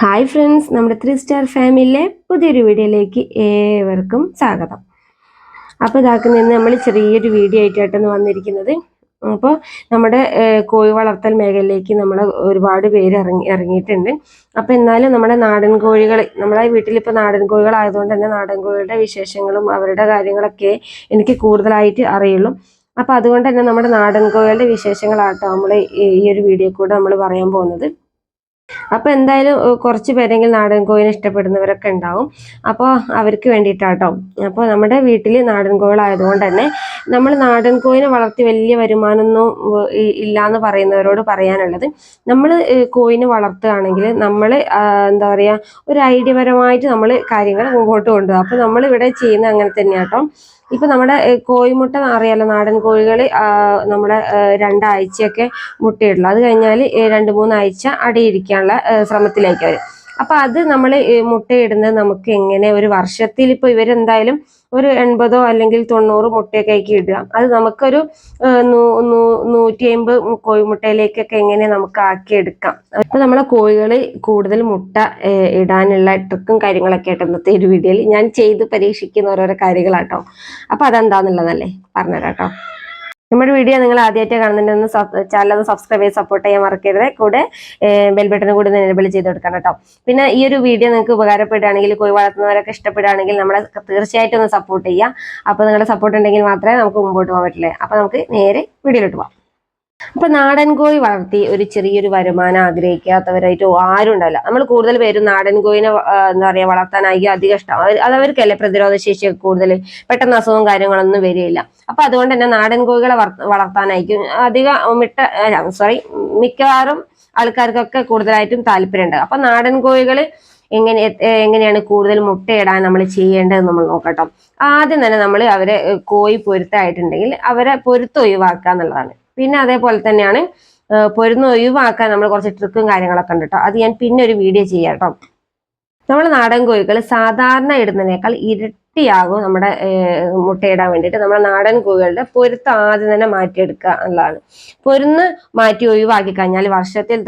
Hi friends, നമ്മുടെ 3 star ഫാമിലിയിലെ പുതിയൊരു വീഡിയോയിലേക്ക് ഏവർക്കും സ്വാഗതം. അപ്പോൾ ഇതാക്കുന്ന നമ്മൾ ചെറിയൊരു വീഡിയോ ആയിട്ടാണ് വന്നിരിക്കുന്നത്. അപ്പോൾ നമ്മുടെ കോഴി വളർത്തൽ മേഖലയിലേക്ക് നമ്മൾ ഒരുപാട് പേര് ഇറങ്ങിയിട്ടുണ്ട്. അപ്പോൾ എന്നാലും നമ്മുടെ നാടൻ കോഴികൾ, നമ്മളെ വീട്ടിലിപ്പോൾ നാടൻ കോഴികളായതുകൊണ്ട് തന്നെ നാടൻ കോഴികളുടെ വിശേഷങ്ങളും അവരുടെ കാര്യങ്ങളൊക്കെ എനിക്ക് കൂടുതലായിട്ട് അറിയുള്ളൂ. അപ്പോൾ അതുകൊണ്ട് തന്നെ നമ്മുടെ നാടൻ കോഴികളുടെ വിശേഷങ്ങളാട്ടോ നമ്മൾ ഈ ഒരു വീഡിയോ കൂടെ നമ്മൾ പറയാൻ പോകുന്നത്. അപ്പോൾ എന്തായാലും കുറച്ച് പേരെങ്കിലും നാടൻ കോഴിനെ ഇഷ്ടപ്പെടുന്നവരൊക്കെ ഉണ്ടാവും. അപ്പോൾ അവർക്ക് വേണ്ടിയിട്ടാട്ടോ. അപ്പോൾ നമ്മുടെ വീട്ടിൽ നാടൻ കോഴികളായതുകൊണ്ട് തന്നെ നമ്മൾ നാടൻ കോഴിനെ വളർത്തി വലിയ വരുമാനമൊന്നും ഇല്ലാന്ന് പറയുന്നവരോട് പറയാനുള്ളത്, നമ്മൾ കോഴിനെ വളർത്തുകയാണെങ്കിൽ നമ്മൾ എന്താ പറയുക, ഒരു ഐഡിയപരമായിട്ട് നമ്മൾ കാര്യങ്ങൾ മുമ്പോട്ട് കൊണ്ടുപോകും. അപ്പോൾ നമ്മൾ ഇവിടെ ചെയ്യുന്നത് അങ്ങനെ തന്നെയാട്ടോ. ഇപ്പൊ നമ്മുടെ കോഴിമുട്ട അറിയാലോ, നാടൻ കോഴികൾ നമ്മുടെ 2 ആഴ്ചയൊക്കെ മുട്ടയിടുള്ളൂ. അത് കഴിഞ്ഞാൽ 2-3 ആഴ്ച അടയിരിക്കാനുള്ള ശ്രമത്തിലേക്ക് വരും. അപ്പൊ അത് നമ്മൾ മുട്ടയിടുന്നത് നമുക്ക് എങ്ങനെ, ഒരു വർഷത്തിൽ ഇപ്പൊ ഇവരെന്തായാലും ഒരു 80 അല്ലെങ്കിൽ 90 മുട്ടയൊക്കെ ആക്കി ഇടുക. അത് നമുക്കൊരു 150 കോഴിമുട്ടയിലേക്കൊക്കെ എങ്ങനെ നമുക്ക് ആക്കിയെടുക്കാം. ഇപ്പൊ നമ്മളെ കോഴികൾ കൂടുതൽ മുട്ട ഇടാനുള്ള ട്രിക്കും കാര്യങ്ങളൊക്കെ ആയിട്ട് ഇന്നത്തെ ഒരു വീഡിയോയിൽ ഞാൻ ചെയ്ത് പരീക്ഷിക്കുന്ന ഓരോരോ കാര്യങ്ങളാട്ടോ. അപ്പൊ അതെന്താന്നുള്ളതല്ലേ പറഞ്ഞുതരാട്ടോ. നമ്മുടെ വീഡിയോ നിങ്ങൾ ആദ്യമായിട്ട് കാണുന്നുണ്ടെന്ന് ചാനൽ ഒന്ന് സബ്സ്ക്രൈബ് ചെയ്ത് സപ്പോർട്ട് ചെയ്യാൻ മറക്കരുത്. കൂടെ ബെൽ ബട്ടൺ കൂടി എനേബിൾ ചെയ്ത് കൊടുക്കണം കേട്ടോ. പിന്നെ ഈ ഒരു വീഡിയോ നിങ്ങൾക്ക് ഉപകാരപ്പെടുകയാണെങ്കിൽ, കോഴി വളർത്തുന്നവരൊക്കെ ഇഷ്ടപ്പെടുകയാണെങ്കിൽ നമ്മളെ തീർച്ചയായിട്ടും ഒന്ന് സപ്പോർട്ട് ചെയ്യുക. അപ്പോൾ നിങ്ങളുടെ സപ്പോർട്ട് ഉണ്ടെങ്കിൽ മാത്രമേ നമുക്ക് മുമ്പോട്ട് പോകാൻ പറ്റില്ലേ. അപ്പോൾ നമുക്ക് നേരെ വീഡിയോയിലോട്ട് പോകാം. അപ്പൊ നാടൻ കോഴി വളർത്തി ഒരു ചെറിയൊരു വരുമാനം ആഗ്രഹിക്കാത്തവരായിട്ട് ആരും ഉണ്ടാവില്ല. നമ്മൾ കൂടുതൽ പേരും നാടൻ കോഴിനെ എന്താ പറയാ വളർത്താനായിരിക്കും അധികം ഇഷ്ടം. അത് അവർക്കല്ലേ പ്രതിരോധ ശേഷിയൊക്കെ കൂടുതൽ, പെട്ടെന്ന് അസുഖവും കാര്യങ്ങളൊന്നും വരികയില്ല. അപ്പൊ അതുകൊണ്ട് തന്നെ നാടൻ കോഴികളെ വളർത്താനായിരിക്കും മിക്കവാറും ആൾക്കാർക്കൊക്കെ കൂടുതലായിട്ടും താല്പര്യമുണ്ട്. അപ്പൊ നാടൻ കോഴികൾ എങ്ങനെയാണ് കൂടുതൽ മുട്ടയിടാൻ നമ്മൾ ചെയ്യേണ്ടത് നമ്മൾ നോക്കട്ടോ. ആദ്യം തന്നെ നമ്മൾ അവരെ കോഴി പൊരുത്തായിട്ടുണ്ടെങ്കിൽ അവരെ പൊരുത്തം ഒഴിവാക്കുക എന്നുള്ളതാണ്. പിന്നെ അതേപോലെ തന്നെയാണ് പൊരുന്ന് ഒഴിവാക്കാൻ നമ്മൾ കുറച്ച് ട്രിക്കും കാര്യങ്ങളൊക്കെ ഉണ്ട് കേട്ടോ. അത് ഞാൻ പിന്നെ ഒരു വീഡിയോ ചെയ്യാം കേട്ടോ. നമ്മൾ നാടൻ കോഴികൾ സാധാരണ ഇടുന്നതിനേക്കാൾ ഇരട്ടിയാകും നമ്മുടെ മുട്ടയിടാൻ വേണ്ടിയിട്ട്. നമ്മുടെ നാടൻ കോഴികളുടെ പൊരുത്തം ആദ്യം തന്നെ മാറ്റിയെടുക്കുക എന്നുള്ളതാണ്. പൊരുന്ന് മാറ്റി ഒഴിവാക്കി കഴിഞ്ഞാൽ വർഷത്തിൽ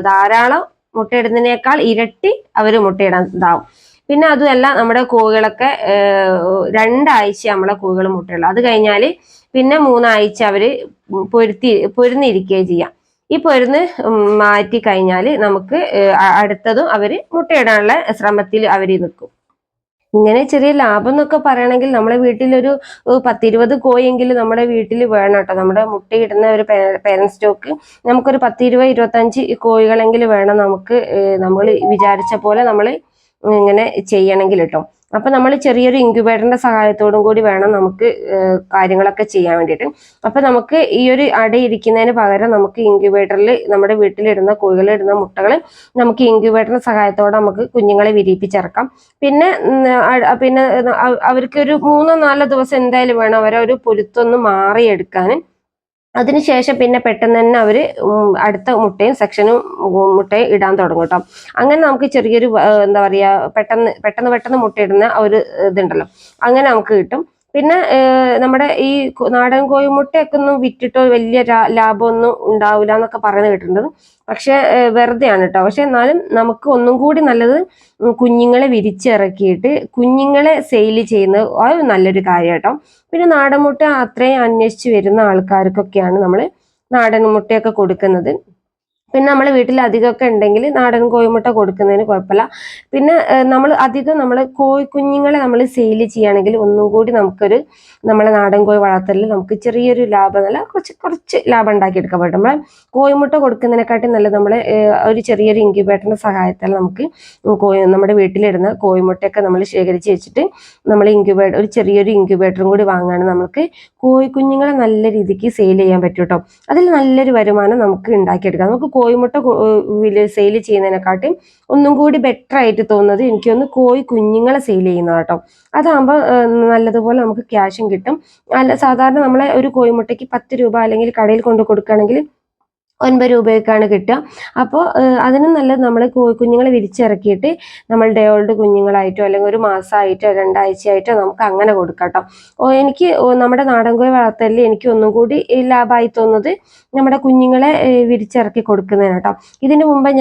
ധാരാളം മുട്ടയിടുന്നതിനേക്കാൾ ഇരട്ടി അവർ മുട്ടയിടാൻ ഇതാവും. പിന്നെ അതുമല്ല, നമ്മുടെ കോഴികളൊക്കെ 2 ആഴ്ച നമ്മളെ കോഴികൾ മുട്ടയുള്ളൂ. അത് കഴിഞ്ഞാൽ പിന്നെ 3 ആഴ്ച അവര് പൊരുന്നിരിക്കുകയും ചെയ്യാം. ഈ പൊരുന്ന് മാറ്റി കഴിഞ്ഞാൽ നമുക്ക് അടുത്തതും അവര് മുട്ടയിടാനുള്ള ശ്രമത്തിൽ അവര് നിൽക്കും. ഇങ്ങനെ ചെറിയ ലാഭം എന്നൊക്കെ പറയണമെങ്കിൽ നമ്മളെ വീട്ടിലൊരു 10-20 കോഴിയെങ്കിലും നമ്മുടെ വീട്ടിൽ വേണം കേട്ടോ. നമ്മുടെ മുട്ടയിടുന്ന ഒരു പേരന്റ് സ്റ്റോക്ക് നമുക്കൊരു 10-20-25 കോഴികളെങ്കിലും വേണം നമുക്ക്, നമ്മൾ വിചാരിച്ച പോലെ നമ്മൾ ഇങ്ങനെ ചെയ്യണമെങ്കിൽ കേട്ടോ. അപ്പൊ നമ്മൾ ചെറിയൊരു ഇൻക്യുബേറ്ററിന്റെ സഹായത്തോടും കൂടി വേണം നമുക്ക് കാര്യങ്ങളൊക്കെ ചെയ്യാൻ വേണ്ടിയിട്ട്. അപ്പൊ നമുക്ക് ഈ ഒരു അടയിരിക്കുന്നതിന് പകരം നമുക്ക് ഇൻക്യുബേറ്ററിൽ നമ്മുടെ വീട്ടിലിടുന്ന കോഴികളിടുന്ന മുട്ടകൾ നമുക്ക് ഇൻക്യുബേറ്ററിന്റെ സഹായത്തോടെ നമുക്ക് കുഞ്ഞുങ്ങളെ വിരിയിപ്പിച്ചിറക്കാം. പിന്നെ അവർക്ക് ഒരു 3-4 ദിവസം എന്തായാലും വേണം അവരെ ഒരു പൊരുത്തൊന്ന് മാറിയെടുക്കാൻ. അതിനുശേഷം പിന്നെ പെട്ടെന്ന് തന്നെ അവര് അടുത്ത മുട്ടയും സെക്ഷനും മുട്ടയും ഇടാൻ തുടങ്ങും കേട്ടോ. അങ്ങനെ നമുക്ക് ചെറിയൊരു എന്താ പറയാ, പെട്ടെന്ന് മുട്ടയിടുന്ന ഒരു ഇതുണ്ടല്ലോ, അങ്ങനെ നമുക്ക് കിട്ടും. പിന്നെ നമ്മുടെ ഈ നാടൻ കോഴിമുട്ടയൊക്കെ ഒന്നും വിറ്റിട്ടോ വലിയ ലാഭമൊന്നും ഉണ്ടാവില്ല എന്നൊക്കെ പറയുന്നത് കേട്ടിട്ടുണ്ട്. പക്ഷെ വെറുതെയാണ് കേട്ടോ. പക്ഷെ എന്നാലും നമുക്ക് ഒന്നും കൂടി നല്ലത് കുഞ്ഞുങ്ങളെ വിരിച്ചിറക്കിയിട്ട് കുഞ്ഞുങ്ങളെ സെയിൽ ചെയ്യുന്നത് അത് നല്ലൊരു കാര്യം കേട്ടോ. പിന്നെ നാടൻ മുട്ട അത്രയും അന്വേഷിച്ച് വരുന്ന ആൾക്കാർക്കൊക്കെയാണ് നമ്മൾ നാടൻ മുട്ടയൊക്കെ കൊടുക്കുന്നത്. പിന്നെ നമ്മൾ വീട്ടിൽ അധികമൊക്കെ ഉണ്ടെങ്കിൽ നാടൻ കോഴിമുട്ട കൊടുക്കുന്നതിന് കുഴപ്പമില്ല. പിന്നെ നമ്മൾ അധികം കുഞ്ഞുങ്ങളെ നമ്മൾ സെയിൽ ചെയ്യുകയാണെങ്കിൽ ഒന്നും കൂടി നമ്മളെ നാടൻ കോഴി വളർത്തലിൽ നമുക്ക് ചെറിയൊരു ലാഭം, നല്ല കുറച്ച് ലാഭം ഉണ്ടാക്കിയെടുക്കാൻ പറ്റും. നമ്മളെ കോഴിമുട്ട കൊടുക്കുന്നതിനെക്കാട്ടി നല്ലത് നമ്മൾ ഒരു ചെറിയൊരു ഇൻക്യുബേറ്ററിന്റെ സഹായത്താൽ നമുക്ക് നമ്മുടെ വീട്ടിലിടുന്ന കോഴിമുട്ടയൊക്കെ നമ്മൾ ശേഖരിച്ച് വെച്ചിട്ട് നമ്മൾ ഒരു ചെറിയൊരു ഇൻക്യുബേറ്ററും കൂടി വാങ്ങുകയാണ് നമുക്ക് കോഴിക്കുഞ്ഞുങ്ങളെ നല്ല രീതിക്ക് സെയിൽ ചെയ്യാൻ പറ്റും കേട്ടോ. അതിൽ നല്ലൊരു വരുമാനം നമുക്ക് ഉണ്ടാക്കിയെടുക്കാം. നമുക്ക് കോഴിമുട്ട സെയിൽ ചെയ്യുന്നതിനെക്കാട്ടും ഒന്നും കൂടി ബെറ്റർ ആയിട്ട് തോന്നുന്നത് എനിക്കൊന്ന് കോഴി കുഞ്ഞുങ്ങളെ സെയിൽ ചെയ്യുന്നത് കേട്ടോ. അതാകുമ്പോൾ നല്ലതുപോലെ നമുക്ക് ക്യാഷും കിട്ടും. സാധാരണ നമ്മളെ ഒരു കോഴിമുട്ടയ്ക്ക് 10 രൂപ അല്ലെങ്കിൽ കടയിൽ കൊണ്ട് കൊടുക്കുകയാണെങ്കിൽ 9 രൂപയൊക്കെയാണ് കിട്ടുക. അപ്പോൾ അതിനും നല്ലത് നമ്മൾ കുഞ്ഞുങ്ങളെ വിരിച്ചിറക്കിയിട്ട് നമ്മൾ ഡേ ഓൾഡ് കുഞ്ഞുങ്ങളായിട്ടോ അല്ലെങ്കിൽ ഒരു മാസമായിട്ടോ 2 ആഴ്ചയായിട്ടോ നമുക്ക് അങ്ങനെ കൊടുക്കാം കേട്ടോ. എനിക്ക് നമ്മുടെ നാടൻ കോഴി വളർത്തലിൽ എനിക്ക് ഒന്നും കൂടി ലാഭമായി തോന്നുന്നത് നമ്മുടെ കുഞ്ഞുങ്ങളെ വിരിച്ചിറക്കി കൊടുക്കുന്നതിന് കേട്ടോ. ഇതിനു മുമ്പ്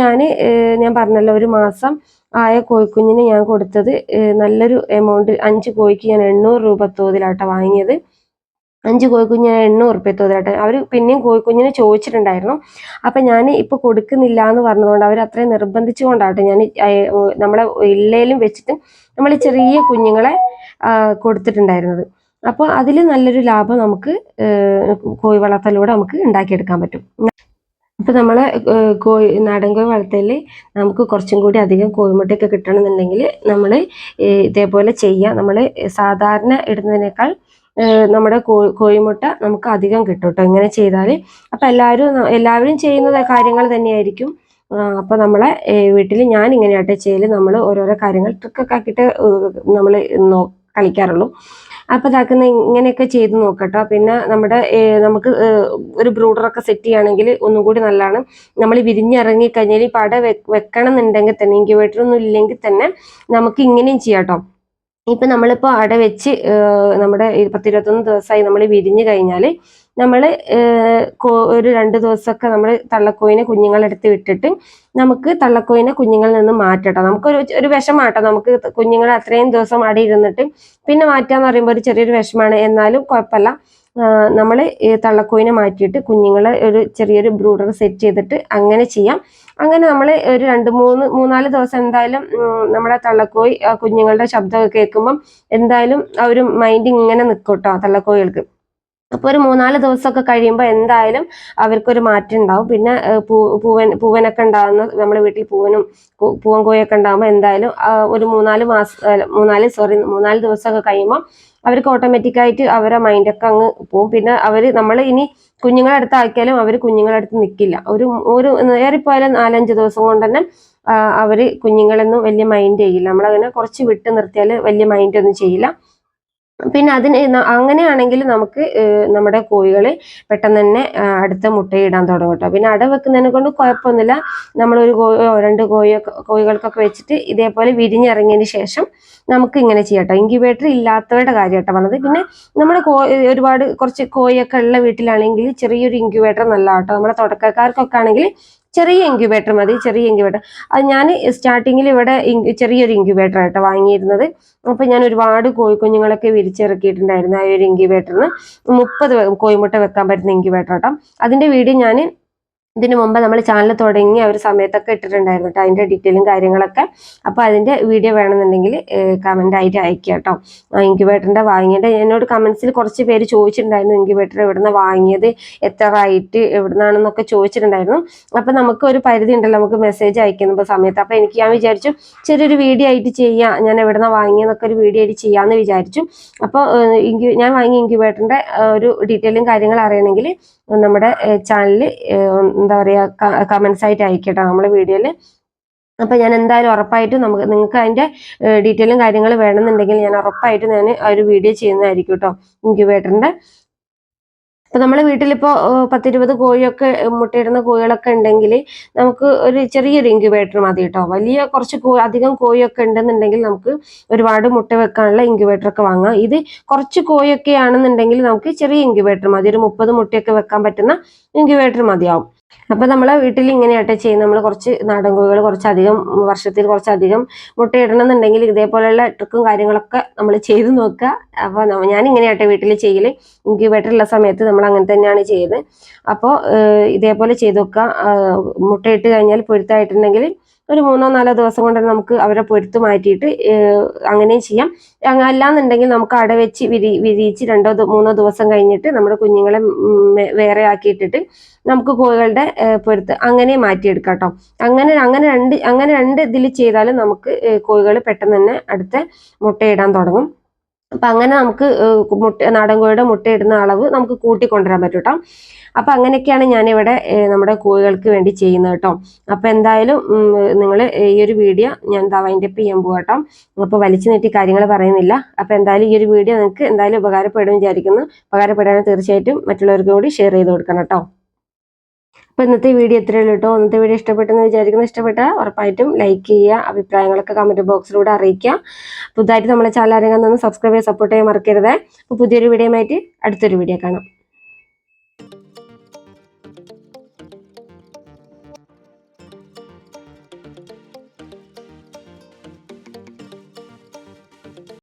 ഞാൻ പറഞ്ഞല്ലോ, ഒരു മാസം ആയ കോഴിക്കുഞ്ഞിന് ഞാൻ കൊടുത്തത് നല്ലൊരു എമൗണ്ട്, 5 കോഴിക്ക് ഞാൻ 800 രൂപ തോതിലാട്ടോ വാങ്ങിയത്. 5 കോഴിക്കുഞ്ഞിന് 800 റുപ്യ തോതിലായിട്ട് അവർ പിന്നെയും കോഴിക്കുഞ്ഞിന് ചോദിച്ചിട്ടുണ്ടായിരുന്നു. അപ്പം ഞാൻ ഇപ്പോൾ കൊടുക്കുന്നില്ല എന്ന് പറഞ്ഞതുകൊണ്ട് അവർ അത്രയും നിർബന്ധിച്ചുകൊണ്ടാട്ടെ ഞാൻ നമ്മളെ ഇല്ലയിലും വെച്ചിട്ട് നമ്മൾ ചെറിയ കുഞ്ഞുങ്ങളെ കൊടുത്തിട്ടുണ്ടായിരുന്നത്. അപ്പോൾ അതിൽ നല്ലൊരു ലാഭം നമുക്ക് കോഴി വളർത്തലിലൂടെ നമുക്ക് ഉണ്ടാക്കിയെടുക്കാൻ പറ്റും. അപ്പോൾ നമ്മളെ നാടൻ കോഴി വളർത്തലിൽ നമുക്ക് കുറച്ചും കൂടി അധികം കോഴിമുട്ടയൊക്കെ കിട്ടണമെന്നുണ്ടെങ്കിൽ നമ്മൾ ഇതേപോലെ ചെയ്യുക. നമ്മൾ സാധാരണ ഇടുന്നതിനേക്കാൾ നമ്മുടെ കോഴിമുട്ട നമുക്ക് അധികം കിട്ടും കേട്ടോ ഇങ്ങനെ ചെയ്താൽ. അപ്പം എല്ലാവരും ചെയ്യുന്ന കാര്യങ്ങൾ തന്നെയായിരിക്കും. അപ്പോൾ നമ്മളെ വീട്ടിൽ ഞാൻ ഇങ്ങനെയാട്ടെ ചെയ്യൽ. നമ്മൾ ഓരോരോ കാര്യങ്ങൾ ട്രിക്കൊക്കെ ആക്കിയിട്ട് നമ്മൾ കളിക്കാറുള്ളൂ. അപ്പോൾ ഇതാക്കുന്ന ഇങ്ങനെയൊക്കെ ചെയ്ത് നോക്കട്ടോ. പിന്നെ നമുക്ക് ഒരു ബ്രൂഡറൊക്കെ സെറ്റ് ചെയ്യുകയാണെങ്കിൽ ഒന്നും കൂടി നല്ലതാണ്. നമ്മൾ വിരിഞ്ഞിറങ്ങി കഴിഞ്ഞാൽ ഈ പട വെക്കണം എന്നുണ്ടെങ്കിൽ തന്നെ, ഇൻക്യുബേറ്ററൊന്നും ഇല്ലെങ്കിൽ തന്നെ നമുക്ക് ഇങ്ങനെയും ചെയ്യാം കേട്ടോ. ഇപ്പം നമ്മളിപ്പോൾ അട വെച്ച് നമ്മുടെ 10-21 ദിവസമായി നമ്മൾ വിരിഞ്ഞു കഴിഞ്ഞാൽ നമ്മൾ ഒരു 2 ദിവസമൊക്കെ നമ്മൾ തള്ളക്കോയിനെ കുഞ്ഞുങ്ങളെടുത്ത് വിട്ടിട്ട് നമുക്ക് തള്ളക്കോയിനെ കുഞ്ഞുങ്ങളിൽ നിന്ന് മാറ്റട്ടോ. നമുക്കൊരു വിഷമാട്ടോ, നമുക്ക് കുഞ്ഞുങ്ങളെ അത്രയും ദിവസം അട ഇരുന്നിട്ട് പിന്നെ മാറ്റാന്ന് പറയുമ്പോൾ ഒരു ചെറിയൊരു വിഷമാണ്. എന്നാലും കുഴപ്പമില്ല, നമ്മൾ ഈ തള്ളക്കോയിനെ മാറ്റിയിട്ട് കുഞ്ഞുങ്ങളെ ഒരു ചെറിയൊരു ബ്രൂഡർ സെറ്റ് ചെയ്തിട്ട് അങ്ങനെ ചെയ്യാം. അങ്ങനെ നമ്മൾ ഒരു 2-3-4 ദിവസം എന്തായാലും നമ്മുടെ തള്ളക്കോയി കുഞ്ഞുങ്ങളുടെ ശബ്ദമൊക്കെ കേൾക്കുമ്പം എന്തായാലും ആ ഒരു മൈൻഡ് ഇങ്ങനെ നിൽക്കും കേട്ടോ തള്ളക്കോയികൾക്ക്. അപ്പോൾ ഒരു 3-4 ദിവസമൊക്കെ കഴിയുമ്പോൾ എന്തായാലും അവർക്കൊരു മാറ്റം ഉണ്ടാവും. പിന്നെ പൂവനൊക്കെ ഉണ്ടാകുന്ന നമ്മുടെ വീട്ടിൽ പൂവൻ കോയൊക്കെ ഉണ്ടാകുമ്പോൾ എന്തായാലും ഒരു 3-4 ദിവസമൊക്കെ കഴിയുമ്പോൾ അവർക്ക് ഓട്ടോമാറ്റിക്കായിട്ട് അവരുടെ മൈൻഡൊക്കെ അങ്ങ് പോവും. പിന്നെ നമ്മൾ ഇനി കുഞ്ഞുങ്ങളടുത്ത് ആക്കിയാലും അവർ കുഞ്ഞുങ്ങളടുത്ത് നിൽക്കില്ല. ഒരു ഏറിപ്പോയാലും 4-5 ദിവസം കൊണ്ട് തന്നെ അവർ കുഞ്ഞുങ്ങളൊന്നും വലിയ മൈൻഡ് ചെയ്യില്ല. നമ്മളങ്ങനെ കുറച്ച് വിട്ട് നിർത്തിയാൽ വലിയ മൈൻഡ് ഒന്നും ചെയ്യില്ല. പിന്നെ അങ്ങനെയാണെങ്കിൽ നമുക്ക് നമ്മുടെ കോഴികൾ പെട്ടെന്ന് തന്നെ അടുത്ത മുട്ടയിടാൻ തുടങ്ങും കേട്ടോ. പിന്നെ അട വെക്കുന്നതിനെ കൊണ്ട് കുഴപ്പമൊന്നുമില്ല. നമ്മളൊരു 2 കോഴികൾക്കൊക്കെ വെച്ചിട്ട് ഇതേപോലെ വിരിഞ്ഞിറങ്ങിയതിന് ശേഷം നമുക്ക് ഇങ്ങനെ ചെയ്യാം കേട്ടോ. ഇൻക്യുബേറ്റർ ഇല്ലാത്തവരുടെ കാര്യം കേട്ടോ പറഞ്ഞത്. പിന്നെ നമ്മുടെ കുറച്ച് കോഴിയൊക്കെ ഉള്ള വീട്ടിലാണെങ്കിൽ ചെറിയൊരു ഇൻക്യുബേറ്റർ നല്ല കേട്ടോ. നമ്മുടെ തുടക്കക്കാർക്കൊക്കെ ആണെങ്കിൽ ചെറിയ ഇൻക്യുബേറ്റർ മതി, ചെറിയ ഇൻക്യുബേറ്റർ. അത് ഞാൻ സ്റ്റാർട്ടിങ്ങിൽ ഇവിടെ ചെറിയൊരു ഇൻക്യുബേറ്റർ ആട്ടോ വാങ്ങിയിരുന്നത്. അപ്പൊ ഞാൻ ഒരുപാട് കോഴിക്കുഞ്ഞുങ്ങളൊക്കെ വിരിച്ചിറക്കിയിട്ടുണ്ടായിരുന്നു ആ ഒരു ഇൻക്യുബേറ്ററിന്. 30 കോഴിമുട്ട വെക്കാൻ പറ്റുന്ന ഇൻക്യുബേറ്റർ ആട്ടോ. അതിന്റെ വീഡിയോ ഞാൻ ഇതിനു മുമ്പ് നമ്മൾ ചാനൽ തുടങ്ങി ഒരു സമയത്തൊക്കെ ഇട്ടിട്ടുണ്ടായിരുന്നു കേട്ടോ, അതിന്റെ ഡീറ്റെയിലും കാര്യങ്ങളൊക്കെ. അപ്പോൾ അതിന്റെ വീഡിയോ വേണമെന്നുണ്ടെങ്കിൽ കമന്റ് ആയിട്ട് അയക്കുക കേട്ടോ. ഇൻക്യുബേറ്ററിന്റെ വാങ്ങിയിട്ട് എന്നോട് കമന്റ്സിൽ കുറച്ച് പേര് ചോദിച്ചിട്ടുണ്ടായിരുന്നു, ഇൻക്യുബേറ്റർ എവിടുന്ന് വാങ്ങിയത്, എത്ര റേറ്റ്, എവിടുന്നാണെന്നൊക്കെ ചോദിച്ചിട്ടുണ്ടായിരുന്നു. അപ്പൊ നമുക്ക് ഒരു പരിധി ഉണ്ടല്ലോ നമുക്ക് മെസ്സേജ് അയക്കുന്ന സമയത്ത്. അപ്പൊ ഞാൻ വിചാരിച്ചു ചെറിയൊരു വീഡിയോ ആയിട്ട് ചെയ്യാം, ഞാൻ എവിടുന്ന വാങ്ങിയെന്നൊക്കെ ഒരു വീഡിയോ ആയിട്ട് ചെയ്യാമെന്ന് വിചാരിച്ചു. അപ്പോൾ ഞാൻ വാങ്ങിയ ഇൻക്യുബേറ്ററിന്റെ ഒരു ഡീറ്റെയിലും കാര്യങ്ങൾ അറിയണമെങ്കിൽ നമ്മുടെ ചാനലിൽ എന്താ പറയുക കമന്റ്സ് ആയിട്ട് അയക്കട്ടോ നമ്മളെ വീഡിയോയിൽ. അപ്പൊ ഞാൻ എന്തായാലും ഉറപ്പായിട്ടും നിങ്ങൾക്ക് അതിന്റെ ഡീറ്റെയിലും കാര്യങ്ങൾ വേണമെന്നുണ്ടെങ്കിൽ ഞാൻ ഉറപ്പായിട്ടും ഞാൻ ഒരു വീഡിയോ ചെയ്യുന്നതായിരിക്കും കേട്ടോ ഇൻക്യുബേറ്ററിന്റെ. അപ്പൊ നമ്മളെ വീട്ടിലിപ്പോ 10-20 കോഴിയൊക്കെ മുട്ടയിടുന്ന കോഴികളൊക്കെ ഉണ്ടെങ്കിൽ നമുക്ക് ഒരു ചെറിയൊരു ഇൻക്യുബേറ്റർ മതി കേട്ടോ. വലിയ കുറച്ച് അധികം കോഴിയൊക്കെ ഉണ്ടെന്നുണ്ടെങ്കിൽ നമുക്ക് ഒരുപാട് മുട്ട വെക്കാനുള്ള ഇൻക്യുബേറ്റർ ഒക്കെ വാങ്ങാം. ഇത് കുറച്ച് കോഴിയൊക്കെ ആണെന്നുണ്ടെങ്കിൽ നമുക്ക് ചെറിയ ഇൻക്യുബേറ്റർ മതി, ഒരു 30 മുട്ടയൊക്കെ വെക്കാൻ പറ്റുന്ന ഇൻക്യുബേറ്റർ മതിയാവും. അപ്പൊ നമ്മളെ വീട്ടിൽ ഇങ്ങനെയാട്ടെ ചെയ്യുന്നത്. നമ്മൾ കുറച്ച് നാടൻ കോഴികൾ വർഷത്തിൽ കുറച്ചധികം മുട്ടയിടണം എന്നുണ്ടെങ്കിൽ ഇതേപോലെയുള്ള ട്രിക്കും കാര്യങ്ങളൊക്കെ നമ്മൾ ചെയ്ത് നോക്കുക. അപ്പൊ ഞാൻ ഇങ്ങനെയാട്ടെ വീട്ടിൽ ചെയ്യല്. ഇൻക്യുബേറ്റർ ഉള്ള സമയത്ത് നമ്മൾ അങ്ങനെ തന്നെയാണ് ചെയ്യുന്നത്. അപ്പോൾ ഇതേപോലെ ചെയ്ത് നോക്കുക. മുട്ടയിട്ട് കഴിഞ്ഞാൽ പൊരുത്തായിട്ടുണ്ടെങ്കിൽ ഒരു 3-4 ദിവസം കൊണ്ട് നമുക്ക് അവരെ പൊരുത്ത് മാറ്റിയിട്ട് അങ്ങനെയും ചെയ്യാം. അല്ലാന്നുണ്ടെങ്കിൽ നമുക്ക് അട വെച്ച് വിരിയിച്ച് 2-3 ദിവസം കഴിഞ്ഞിട്ട് നമ്മുടെ കുഞ്ഞുങ്ങളെ വേറെ ആക്കിയിട്ടിട്ട് നമുക്ക് കോഴികളുടെ പൊരുത്ത് അങ്ങനെ മാറ്റിയെടുക്കാം കേട്ടോ. അങ്ങനെ രണ്ട് ഇതിൽ ചെയ്താലും നമുക്ക് കോഴികൾ പെട്ടെന്ന് തന്നെ അടുത്ത മുട്ടയിടാൻ തുടങ്ങും. അപ്പൊ അങ്ങനെ നമുക്ക് നാടൻ കോഴിയുടെ മുട്ടയിടുന്ന അളവ് നമുക്ക് കൂട്ടിക്കൊണ്ടുവരാൻ പറ്റും കേട്ടോ. അപ്പൊ അങ്ങനെയൊക്കെയാണ് ഞാനിവിടെ നമ്മുടെ കോഴികൾക്ക് വേണ്ടി ചെയ്യുന്നത് കേട്ടോ. അപ്പൊ എന്തായാലും നിങ്ങൾ ഈ ഒരു വീഡിയോ ഞാൻ വൈൻഡപ്പ് ചെയ്യാൻ പോവാം കേട്ടോ. അപ്പൊ വലിച്ചു നീട്ടി കാര്യങ്ങൾ പറയുന്നില്ല. അപ്പൊ എന്തായാലും ഈ ഒരു വീഡിയോ നിങ്ങൾക്ക് എന്തായാലും ഉപകാരപ്പെടും വിചാരിക്കുന്നു. ഉപകാരപ്പെടാൻ തീർച്ചയായിട്ടും മറ്റുള്ളവർക്കും കൂടി ഷെയർ ചെയ്ത് കൊടുക്കണം കേട്ടോ. അപ്പോൾ ഇന്നത്തെ വീഡിയോ ഇത്രയേ ഉള്ളൂ കേട്ടോ. ഇന്നത്തെ വീഡിയോ ഇഷ്ടപ്പെട്ടെന്ന് വിചാരിക്കുന്നു. ഇഷ്ടപ്പെട്ടാൽ ഉറപ്പായിട്ടും ലൈക്ക് ചെയ്യുക, അഭിപ്രായങ്ങളൊക്കെ കമൻറ്റ് ബോക്സിലൂടെ അറിയിക്കുക. പുതുതായിട്ട് നമ്മളെ ചാനൽ ആരെങ്കിലും സബ്സ്ക്രൈബ് ചെയ്യാൻ സപ്പോർട്ട് ചെയ്യാൻ മറക്കരുത്. അപ്പോൾ പുതിയൊരു വീഡിയോ ആയിട്ട് അടുത്തൊരു വീഡിയോ കാണാം.